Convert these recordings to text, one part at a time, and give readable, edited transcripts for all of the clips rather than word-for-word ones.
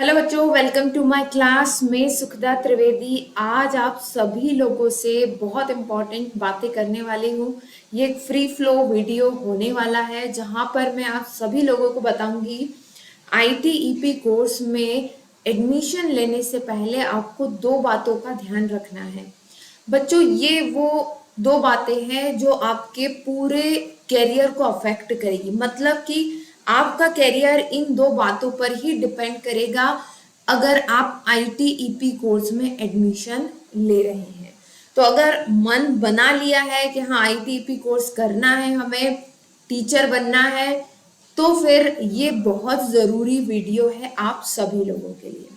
Hello बच्चों, welcome to my class. मैं सुखदा त्रिवेदी आज आप सभी लोगों से बहुत इम्पोर्टेंट बातें करने वाली हूँ। ये एक फ्री फ्लो वीडियो होने वाला है जहाँ पर मैं आप सभी लोगों को बताऊंगी आईटीईपी कोर्स में एडमिशन लेने से पहले आपको दो बातों का ध्यान रखना है। बच्चों, ये वो दो बातें हैं जो आपके पूरे कैरियर को अफेक्ट करेगी। मतलब कि आपका कैरियर इन दो बातों पर ही डिपेंड करेगा अगर आप आईटीईपी कोर्स में एडमिशन ले रहे हैं। तो अगर मन बना लिया है कि हाँ आईटीईपी कोर्स करना है, हमें टीचर बनना है, तो फिर ये बहुत ज़रूरी वीडियो है आप सभी लोगों के लिए।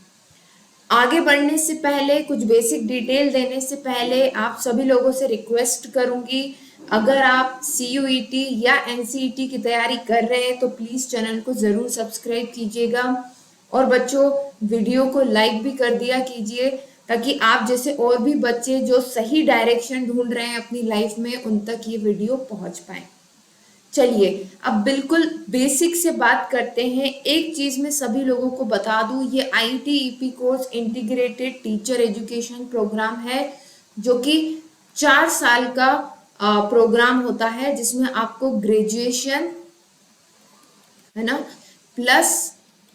आगे बढ़ने से पहले, कुछ बेसिक डिटेल देने से पहले आप सभी लोगों से रिक्वेस्ट करूंगी, अगर आप सीयूईटी या एनसीईटी की तैयारी कर रहे हैं तो प्लीज चैनल को जरूर सब्सक्राइब कीजिएगा और बच्चों वीडियो को लाइक भी कर दिया कीजिए ताकि आप जैसे और भी बच्चे जो सही डायरेक्शन ढूंढ रहे हैं अपनी लाइफ में उन तक ये वीडियो पहुंच पाए। चलिए अब बिल्कुल बेसिक से बात करते हैं। एक चीज मैं सभी लोगों को बता दूं, ये ITEP course integrated teacher education programme है जो कि 4 साल का प्रोग्राम होता है जिसमें आपको ग्रेजुएशन है ना प्लस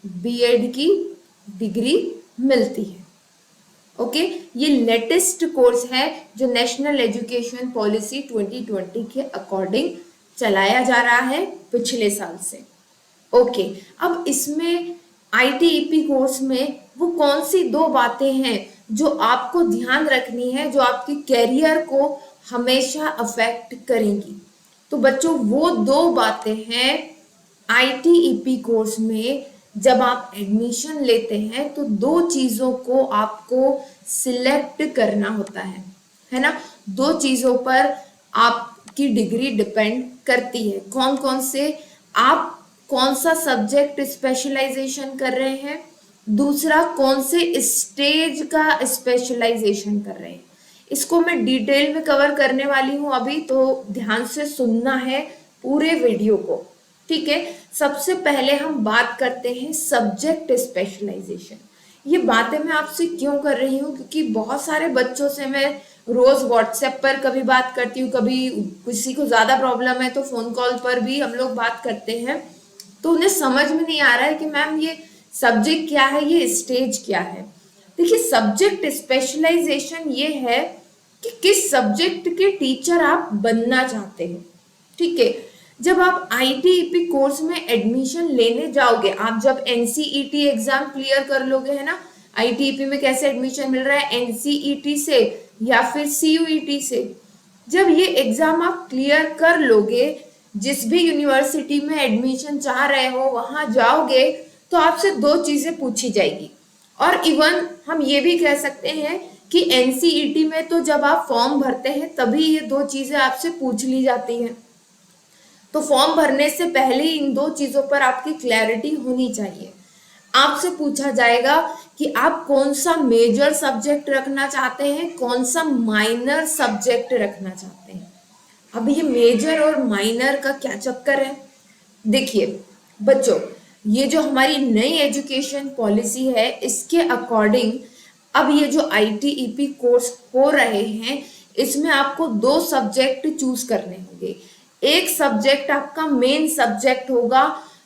बीएड की डिग्री मिलती है। ओके, ये लेटेस्ट कोर्स है जो नेशनल एजुकेशन पॉलिसी 2020 के अकॉर्डिंग चलाया जा रहा है पिछले साल से। ओके, अब इसमें आईटीईपी कोर्स में वो कौन सी दो बातें हैं जो आपको ध्यान रखनी है, जो आपके कैरियर को हमेशा अफेक्ट करेंगी। तो बच्चों वो दो बातें हैं आईटीईपी कोर्स में जब आप एडमिशन लेते हैं तो दो चीजों को आपको सिलेक्ट करना होता है ना। दो चीजों पर आपकी डिग्री डिपेंड करती है। कौन कौन से? आप कौन सा सब्जेक्ट स्पेशलाइजेशन कर रहे हैं, दूसरा कौन से स्टेज का स्पेशलाइजेशन कर रहे हैं। इसको मैं डिटेल में कवर करने वाली हूं अभी, तो ध्यान से सुनना है पूरे वीडियो को, ठीक है। सबसे पहले हम बात करते हैं सब्जेक्ट स्पेशलाइजेशन। ये बातें मैं आपसे क्यों कर रही हूँ, क्योंकि बहुत सारे बच्चों से मैं रोज व्हाट्सएप पर कभी बात करती हूँ, कभी किसी को ज्यादा प्रॉब्लम है तो फोन कॉल पर भी हम लोग बात करते हैं। तो उन्हें समझ में नहीं आ रहा है कि मैम ये सब्जेक्ट क्या है, ये स्टेज क्या है। देखिए, सब्जेक्ट स्पेशलाइजेशन ये है कि किस सब्जेक्ट के टीचर आप बनना चाहते हो, ठीक है। जब आप आईटीईपी कोर्स में एडमिशन लेने जाओगे, आप जब एनसीईटी एग्जाम क्लियर कर लोगे, है ना। आईटीईपी में कैसे एडमिशन मिल रहा है, एनसीईटी से या फिर सीयूईटी से। जब ये एग्जाम आप क्लियर कर लोगे, जिस भी यूनिवर्सिटी में एडमिशन चाह रहे हो वहां जाओगे तो आपसे दो चीजें पूछी जाएगी। और इवन हम ये भी कह सकते हैं कि एनसीईटी में तो जब आप फॉर्म भरते हैं तभी ये दो चीजें आपसे पूछ ली जाती हैं। तो फॉर्म भरने से पहले इन दो चीजों पर आपकी क्लैरिटी होनी चाहिए। आपसे पूछा जाएगा कि आप कौन सा मेजर सब्जेक्ट रखना चाहते हैं, कौन सा माइनर सब्जेक्ट रखना चाहते हैं। अब ये मेजर और माइनर का क्या चक्कर है? देखिए बच्चों, ये जो हमारी नई एजुकेशन पॉलिसी है इसके अकॉर्डिंग अब ये जो आईटीईपी कोर्स हो रहे हैं इसमें आपको दो सब्जेक्ट चूज करने होंगे। एक सब्जेक्ट आपका मेन सब्जेक्ट होगा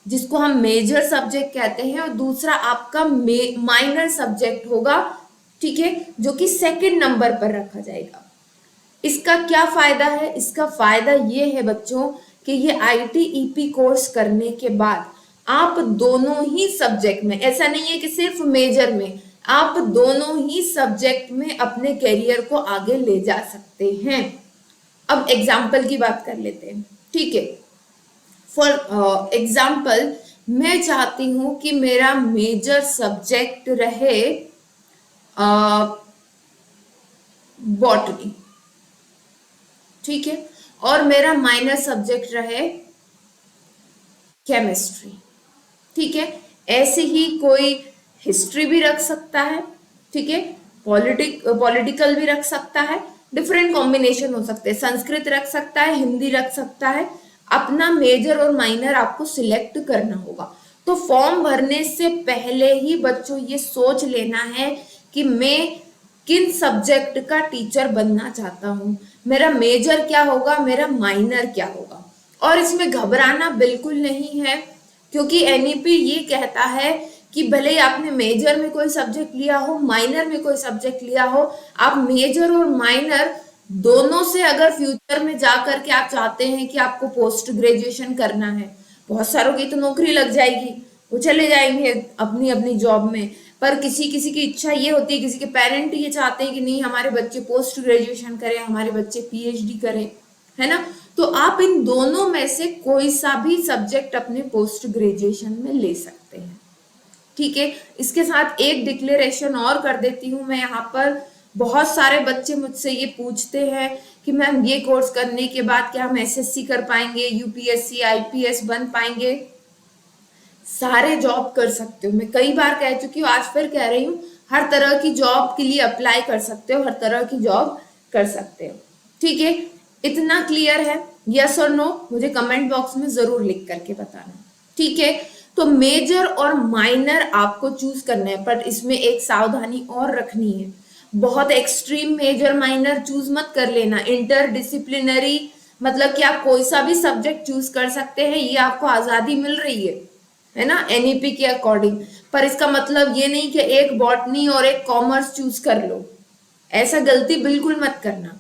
जिसको हम मेजर सब्जेक्ट कहते हैं, और दूसरा आपका माइनर सब्जेक्ट होगा, ठीक है, जो कि सेकंड नंबर पर रखा जाएगा। इसका क्या फायदा है? इसका फायदा ये है बच्चों कि ये आईटीईपी कोर्स करने के बाद आप दोनों ही सब्जेक्ट में, ऐसा नहीं है कि सिर्फ मेजर में, आप दोनों ही सब्जेक्ट में अपने करियर को आगे ले जा सकते हैं। अब एग्जाम्पल की बात कर लेते हैं, ठीक है। फॉर एग्जाम्पल, मैं चाहती हूं कि मेरा मेजर सब्जेक्ट रहे बॉटनी, ठीक है, और मेरा माइनर सब्जेक्ट रहे केमिस्ट्री, ठीक है। ऐसे ही कोई हिस्ट्री भी रख सकता है, ठीक है, पॉलिटिकल भी रख सकता है, डिफरेंट कॉम्बिनेशन हो सकते हैं, संस्कृत रख सकता है, हिंदी रख सकता है। अपना मेजर और माइनर आपको सिलेक्ट करना होगा। तो फॉर्म भरने से पहले ही बच्चों ये सोच लेना है कि मैं किन सब्जेक्ट का टीचर बनना चाहता हूँ, मेरा मेजर क्या होगा, मेरा माइनर क्या होगा। और इसमें घबराना बिल्कुल नहीं है, क्योंकि एनईपी ये कहता है कि भले ही आपने मेजर में कोई सब्जेक्ट लिया हो, माइनर में कोई सब्जेक्ट लिया हो, आप मेजर और माइनर दोनों से अगर फ्यूचर में जा करके आप चाहते हैं कि आपको पोस्ट ग्रेजुएशन करना है, बहुत सारों की तो नौकरी लग जाएगी, वो चले जाएंगे अपनी अपनी जॉब में, पर किसी किसी की इच्छा ये होती है, किसी के पेरेंट ये चाहते हैं कि नहीं हमारे बच्चे पोस्ट ग्रेजुएशन करें, हमारे बच्चे पीएचडी करें, है ना। तो आप इन दोनों में से कोई सा भी सब्जेक्ट अपने पोस्ट ग्रेजुएशन में ले सकते हैं, ठीक है। इसके साथ एक डिक्लेरेशन और कर देती हूँ मैं यहाँ पर। बहुत सारे बच्चे मुझसे ये पूछते हैं कि मैम ये कोर्स करने के बाद क्या हम एसएससी कर पाएंगे, यूपीएससी आईपीएस बन पाएंगे। सारे जॉब कर सकते हो, मैं कई बार कह चुकी हूँ, आज फिर कह रही हूँ, हर तरह की जॉब के लिए अप्लाई कर सकते हो, हर तरह की जॉब कर सकते हो, ठीक है। इतना क्लियर है? यस और नो मुझे कमेंट बॉक्स में जरूर लिख करके बताना, ठीक है। तो मेजर और माइनर आपको चूज करना है, पर इसमें एक सावधानी और रखनी है, बहुत एक्सट्रीम मेजर माइनर चूज मत कर लेना। इंटर डिसिप्लिनरी मतलब कि आप कोई सा भी सब्जेक्ट चूज कर सकते हैं, ये आपको आजादी मिल रही है ना, एनईपी के अकॉर्डिंग। पर इसका मतलब ये नहीं कि एक बॉटनी और एक कॉमर्स चूज कर लो, ऐसा गलती बिल्कुल मत करना।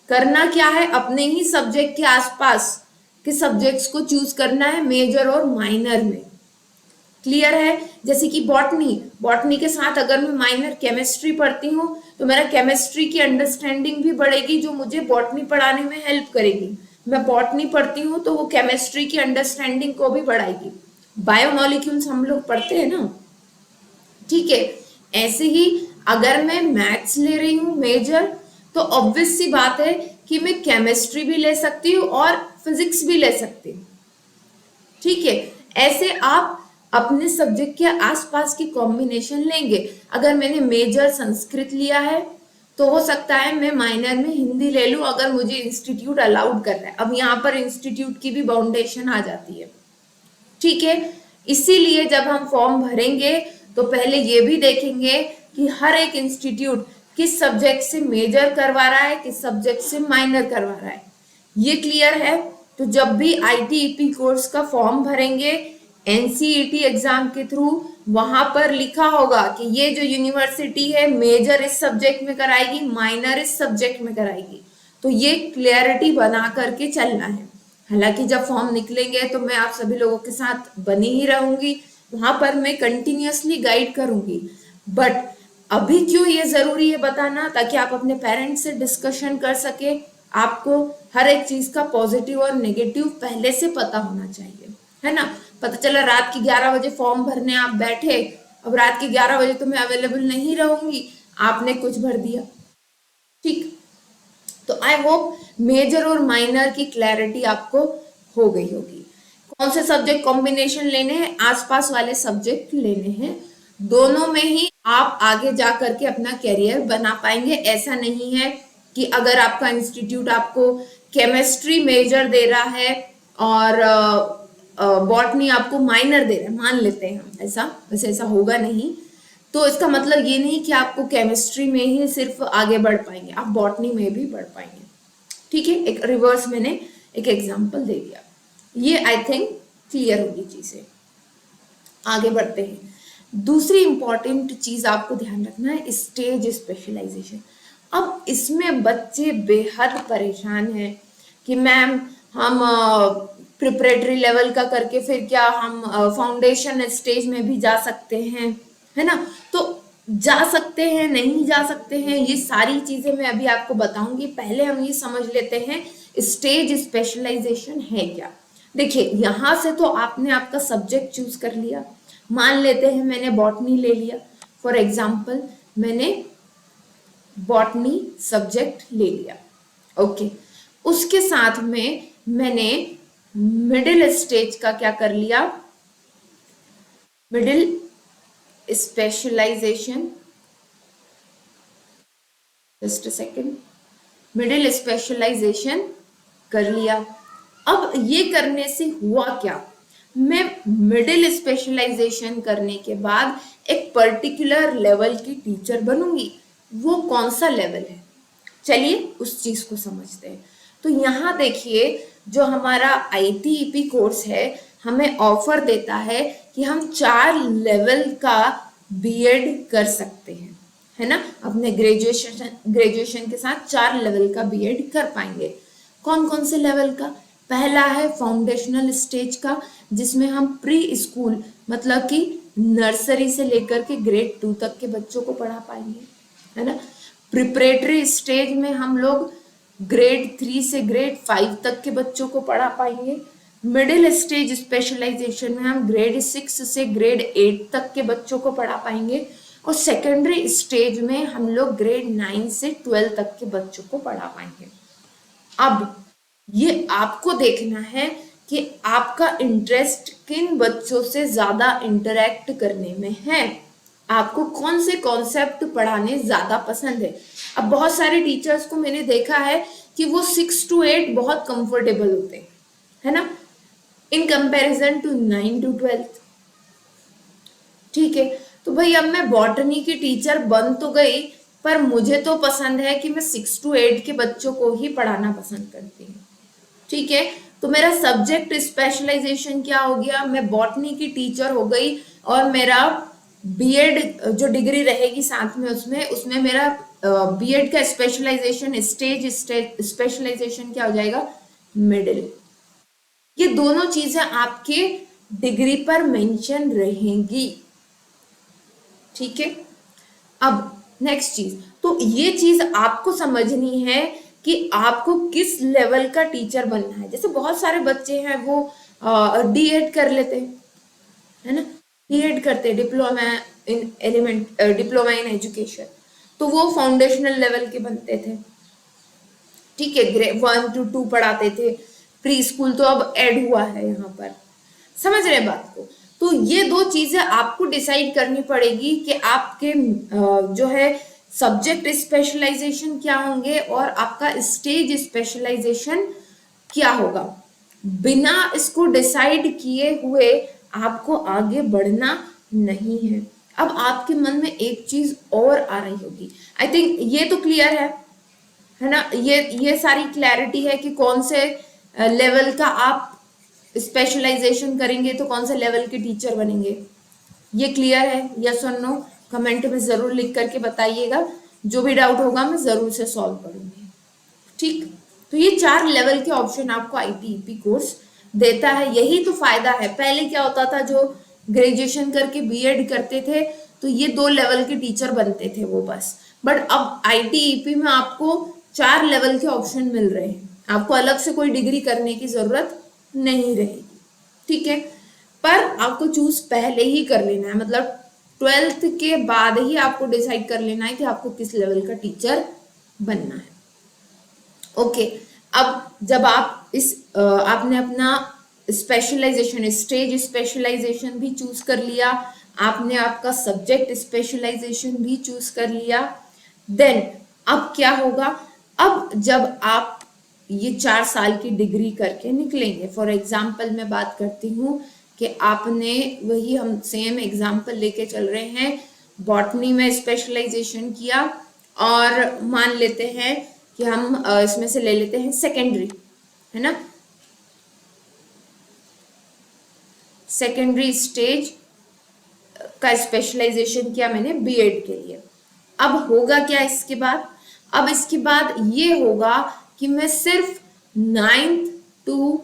करना क्या है, अपने ही सब्जेक्ट के आसपास के सब्जेक्ट्स को चूज करना है मेजर और माइनर में, क्लियर है। जैसे कि बॉटनी, बॉटनी के साथ अगर मैं माइनर केमिस्ट्री पढ़ती हूँ तो मेरा केमिस्ट्री की अंडरस्टैंडिंग भी बढ़ेगी, जो मुझे बॉटनी पढ़ाने में हेल्प करेगी। मैं बॉटनी पढ़ती हूँ तो वो केमिस्ट्री की अंडरस्टैंडिंग को भी बढ़ाएगी। बायोमोलिक्यूल्स हम लोग पढ़ते हैं ना, ठीक है। ऐसे ही अगर मैं मैथ्स ले रही हूँ मेजर, तो ऑब्वियस सी बात है कि मैं केमिस्ट्री भी ले सकती हूँ और फिजिक्स भी ले सकती हूँ, ठीक है। ऐसे आप अपने सब्जेक्ट के आसपास की कॉम्बिनेशन लेंगे। अगर मैंने मेजर संस्कृत लिया है तो हो सकता है मैं माइनर में हिंदी ले लूं, अगर मुझे इंस्टीट्यूट अलाउड कर रहा है। अब यहाँ पर इंस्टीट्यूट की भी बाउंडेशन आ जाती है, ठीक है। इसीलिए जब हम फॉर्म भरेंगे तो पहले ये भी देखेंगे कि हर एक इंस्टीट्यूट किस सब्जेक्ट से मेजर करवा रहा है, किस सब्जेक्ट से माइनर करवा रहा है, ये क्लियर है। तो जब भी आईटीईपी कोर्स का फॉर्म भरेंगे एनसीईटी एग्जाम के थ्रू, वहां पर लिखा होगा कि ये जो यूनिवर्सिटी है मेजर इस सब्जेक्ट में कराएगी, माइनर इस सब्जेक्ट में कराएगी। तो ये क्लियरिटी बना करके चलना है। हालांकि जब फॉर्म निकलेंगे तो मैं आप सभी लोगों के साथ बनी ही रहूंगी, वहां पर मैं कंटिन्यूअसली गाइड करूंगी। बट अभी क्यों ये जरूरी है बताना, ताकि आप अपने पेरेंट्स से डिस्कशन कर सके। आपको हर एक चीज का पॉजिटिव और नेगेटिव पहले से पता होना चाहिए, है ना। पता चला रात की 11 बजे फॉर्म भरने आप बैठे, अब रात के 11 बजे तो मैं अवेलेबल नहीं रहूंगी, आपने कुछ भर दिया, ठीक। तो आई होप मेजर और माइनर की क्लैरिटी आपको हो गई होगी। कौन से सब्जेक्ट कॉम्बिनेशन लेने हैं, आसपास वाले सब्जेक्ट लेने हैं, दोनों में ही आप आगे जा करके अपना करियर बना पाएंगे। ऐसा नहीं है कि अगर आपका इंस्टीट्यूट आपको केमिस्ट्री मेजर दे रहा है और बॉटनी आपको माइनर दे रहा है, मान लेते हैं हम ऐसा, वैसे ऐसा होगा नहीं, तो इसका मतलब ये नहीं कि आपको केमिस्ट्री में ही सिर्फ आगे बढ़ पाएंगे, आप बॉटनी में भी बढ़ पाएंगे, ठीक है। एक रिवर्स मैंने एक एग्जांपल दे दिया, ये आई थिंक क्लियर होगी चीजें। आगे बढ़ते हैं। दूसरी इंपॉर्टेंट चीज आपको ध्यान रखना है, स्टेज स्पेशलाइजेशन। अब इसमें बच्चे बेहद परेशान हैं कि मैम हम प्रिपरेटरी लेवल का करके फिर क्या हम फाउंडेशन स्टेज में भी जा सकते हैं, है ना। तो जा सकते हैं, नहीं जा सकते हैं, ये सारी चीजें मैं अभी आपको बताऊंगी। पहले हम ये समझ लेते हैं स्टेज स्पेशलाइजेशन है क्या। देखिए यहां से तो आपने आपका सब्जेक्ट चूज कर लिया, मान लेते हैं मैंने बॉटनी ले लिया, फॉर एग्जाम्पल मैंने बॉटनी सब्जेक्ट ले लिया, ओके। उसके साथ में मैंने मिडिल स्टेज का क्या कर लिया, middle specialisation, just a second, middle specialisation कर लिया। अब ये करने से हुआ क्या, मैं मिडिल स्पेशलाइजेशन करने के बाद एक पर्टिकुलर लेवल की टीचर बनूंगी। वो कौन सा लेवल है, चलिए उस चीज को समझते हैं। तो यहाँ देखिए, जो हमारा ITEP कोर्स है हमें ऑफर देता है कि हम 4 लेवल का बीएड कर सकते हैं, है ना। अपने ग्रेजुएशन के साथ 4 लेवल का बीएड कर पाएंगे। कौन कौन से लेवल का? पहला है फाउंडेशनल स्टेज का, जिसमें हम प्री स्कूल मतलब कि नर्सरी से लेकर के ग्रेड 2 तक के बच्चों को पढ़ा पाएंगे, है ना। प्रिपरेटरी स्टेज में हम लोग ग्रेड 3 से ग्रेड 5 तक के बच्चों को पढ़ा पाएंगे। मिडिल स्टेज स्पेशलाइजेशन में हम ग्रेड 6 से ग्रेड 8 तक के बच्चों को पढ़ा पाएंगे। और सेकेंडरी स्टेज में हम लोग ग्रेड 9 से 12 तक के बच्चों को पढ़ा पाएंगे। अब ये आपको देखना है कि आपका इंटरेस्ट किन बच्चों से ज्यादा इंटरेक्ट करने में है, आपको कौन से कॉन्सेप्ट पढ़ाने ज्यादा पसंद है। अब बहुत सारे टीचर्स को मैंने देखा है कि वो 6 to 8 बहुत कंफर्टेबल होते हैं, है ना, इन कंपैरिजन टू 9 to 12। ठीक है, तो भाई अब मैं बॉटनी की टीचर बन तो गई, पर मुझे तो पसंद है कि मैं 6 to 8 के बच्चों को ही पढ़ाना पसंद करती हूँ। ठीक है, तो मेरा सब्जेक्ट स्पेशलाइजेशन क्या हो गया, मैं बॉटनी की टीचर हो गई और मेरा बीएड जो डिग्री रहेगी साथ में उसमें उसमें मेरा बीएड का स्पेशलाइजेशन स्टेज स्पेशलाइजेशन क्या हो जाएगा, मिडिल। ये दोनों चीजें आपके डिग्री पर मेंशन रहेंगी। ठीक है, अब नेक्स्ट चीज, तो ये चीज आपको समझनी है कि आपको किस लेवल का टीचर बनना है। जैसे बहुत सारे बच्चे हैं वो डीएड कर लेते हैं, है ना, डीएड करते हैं, डिप्लोमा इन एजुकेशन, तो वो फाउंडेशनल लेवल के बनते थे। ठीक है, ग्रेड 1 to 2 पढ़ाते थे, प्री स्कूल तो अब ऐड हुआ है यहाँ पर, समझ रहे बात को। तो ये दो चीजें आपको डिसाइड करनी पड़ेगी कि आपके जो है सब्जेक्ट स्पेशलाइजेशन क्या होंगे और आपका स्टेज स्पेशलाइजेशन क्या होगा। बिना इसको डिसाइड किए हुए आपको आगे बढ़ना नहीं है। अब आपके मन में एक चीज और आ रही होगी, आई थिंक ये तो क्लियर है ना, ये सारी क्लैरिटी है कि कौन से लेवल का आप स्पेशलाइजेशन करेंगे तो कौन से लेवल के टीचर बनेंगे। ये क्लियर है, यस और नो? कमेंट में जरूर लिख करके बताइएगा, जो भी डाउट होगा मैं जरूर से सॉल्व करूंगी। ठीक, तो ये 4 लेवल के ऑप्शन आपको ITEP कोर्स देता है, यही तो फायदा है। पहले क्या होता था, जो ग्रेजुएशन करके बीएड करते थे तो ये 2 लेवल के टीचर बनते थे वो बस, बट अब ITEP में आपको 4 लेवल के ऑप्शन मिल रहे हैं, आपको अलग से कोई डिग्री करने की जरूरत नहीं रहेगी। ठीक है, पर आपको चूज पहले ही कर लेना है, मतलब 12th के बाद ही आपको डिसाइड कर लेना है कि आपको किस लेवल का टीचर बनना है। ओके, अब जब आप आपने अपना स्पेशलाइजेशन स्टेज स्पेशलाइजेशन भी चूज कर लिया, आपने आपका सब्जेक्ट स्पेशलाइजेशन भी चूज कर लिया, देन अब क्या होगा, अब जब आप ये 4 साल की डिग्री करके निकलेंगे, फॉर एग्जाम्पल मैं बात करती हूँ कि आपने वही, हम सेम एग्जाम्पल लेके चल रहे हैं, बॉटनी में स्पेशलाइजेशन किया और मान लेते हैं कि हम इसमें से ले लेते हैं सेकेंडरी, है ना, सेकेंडरी स्टेज का स्पेशलाइजेशन किया मैंने बीएड के लिए। अब होगा क्या इसके बाद, अब इसके बाद ये होगा कि मैं सिर्फ 9th to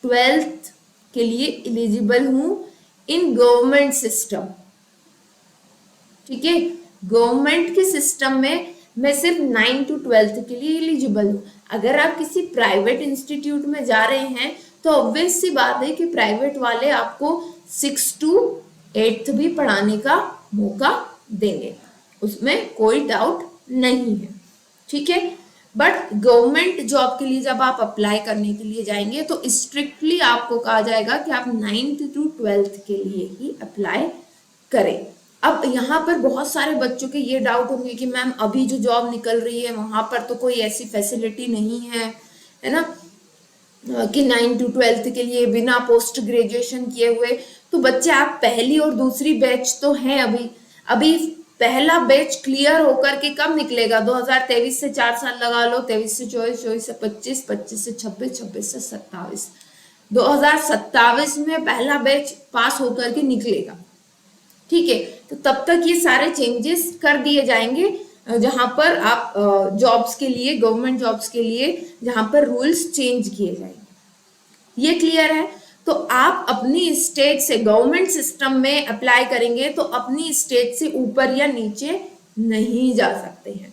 12th के लिए एलिजिबल हूं इन गवर्नमेंट सिस्टम। ठीक है, गवर्नमेंट के सिस्टम में मैं सिर्फ 9 to 12th के लिए एलिजिबल हूं। अगर आप किसी प्राइवेट इंस्टीट्यूट में जा रहे हैं तो ऑब्वियस सी बात है कि प्राइवेट वाले आपको 6 to 8th भी पढ़ाने का मौका देंगे, उसमें कोई डाउट नहीं है। ठीक है, बट गवर्नमेंट जॉब के लिए जब आप अप्लाई करने के लिए जाएंगे तो स्ट्रिक्टली आपको कहा जाएगा कि आप 9th to 12th के लिए ही अप्लाई करें। अब यहाँ पर बहुत सारे बच्चों के ये डाउट होंगे कि मैम अभी जो जॉब निकल रही है वहां पर तो कोई ऐसी फैसिलिटी नहीं है, है ना, कि 9 to 12 के लिए बिना पोस्ट ग्रेजुएशन किए हुए, तो बच्चे आप पहली और दूसरी बैच तो हैं अभी अभी पहला बैच क्लियर होकर के कब निकलेगा? 2023 से 4 साल लगा लो, 23 से 24, 24 से 25, 25 से 26, 26 से 27, 2027 में पहला बैच पास होकर के निकलेगा। ठीक है, तो तब तक ये सारे चेंजेस कर दिए जाएंगे, जहां पर आप जॉब्स के लिए, गवर्नमेंट जॉब्स के लिए जहां पर रूल्स चेंज किए जाएंगे। ये क्लियर है? तो आप अपनी स्टेट से गवर्नमेंट सिस्टम में अप्लाई करेंगे तो अपनी स्टेट से ऊपर या नीचे नहीं जा सकते हैं।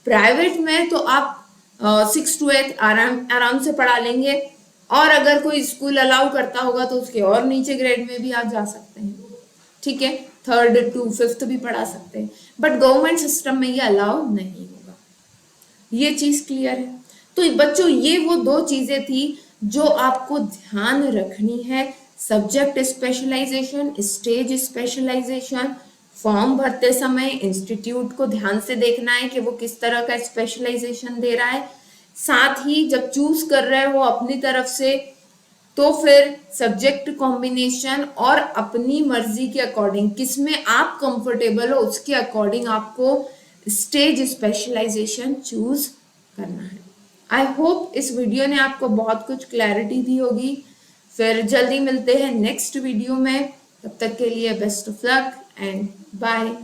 प्राइवेट में तो आप 6 to 8 आराम से पढ़ा लेंगे, और अगर कोई स्कूल अलाउ करता होगा तो उसके और नीचे ग्रेड में भी आप जा सकते हैं। ठीक है, 3rd to 5th भी पढ़ा सकते हैं, बट गवर्नमेंट सिस्टम में ये अलाउ नहीं होगा। ये चीज क्लियर है? तो बच्चों ये वो दो चीजें थी जो आपको ध्यान रखनी है। Subject specialisation, stage specialisation, form भरते समय इंस्टीट्यूट को ध्यान से देखना है कि वो किस तरह का स्पेशलाइजेशन दे रहा है। साथ ही जब चूज कर रहे हो अपनी तरफ से, तो फिर सब्जेक्ट कॉम्बिनेशन और अपनी मर्जी के अकॉर्डिंग किसमें आप कंफर्टेबल हो उसके अकॉर्डिंग आपको स्टेज स्पेशलाइजेशन चूज करना है। आई होप इस वीडियो ने आपको बहुत कुछ क्लैरिटी दी होगी। फिर जल्दी मिलते हैं नेक्स्ट वीडियो में, तब तक के लिए best of luck and bye.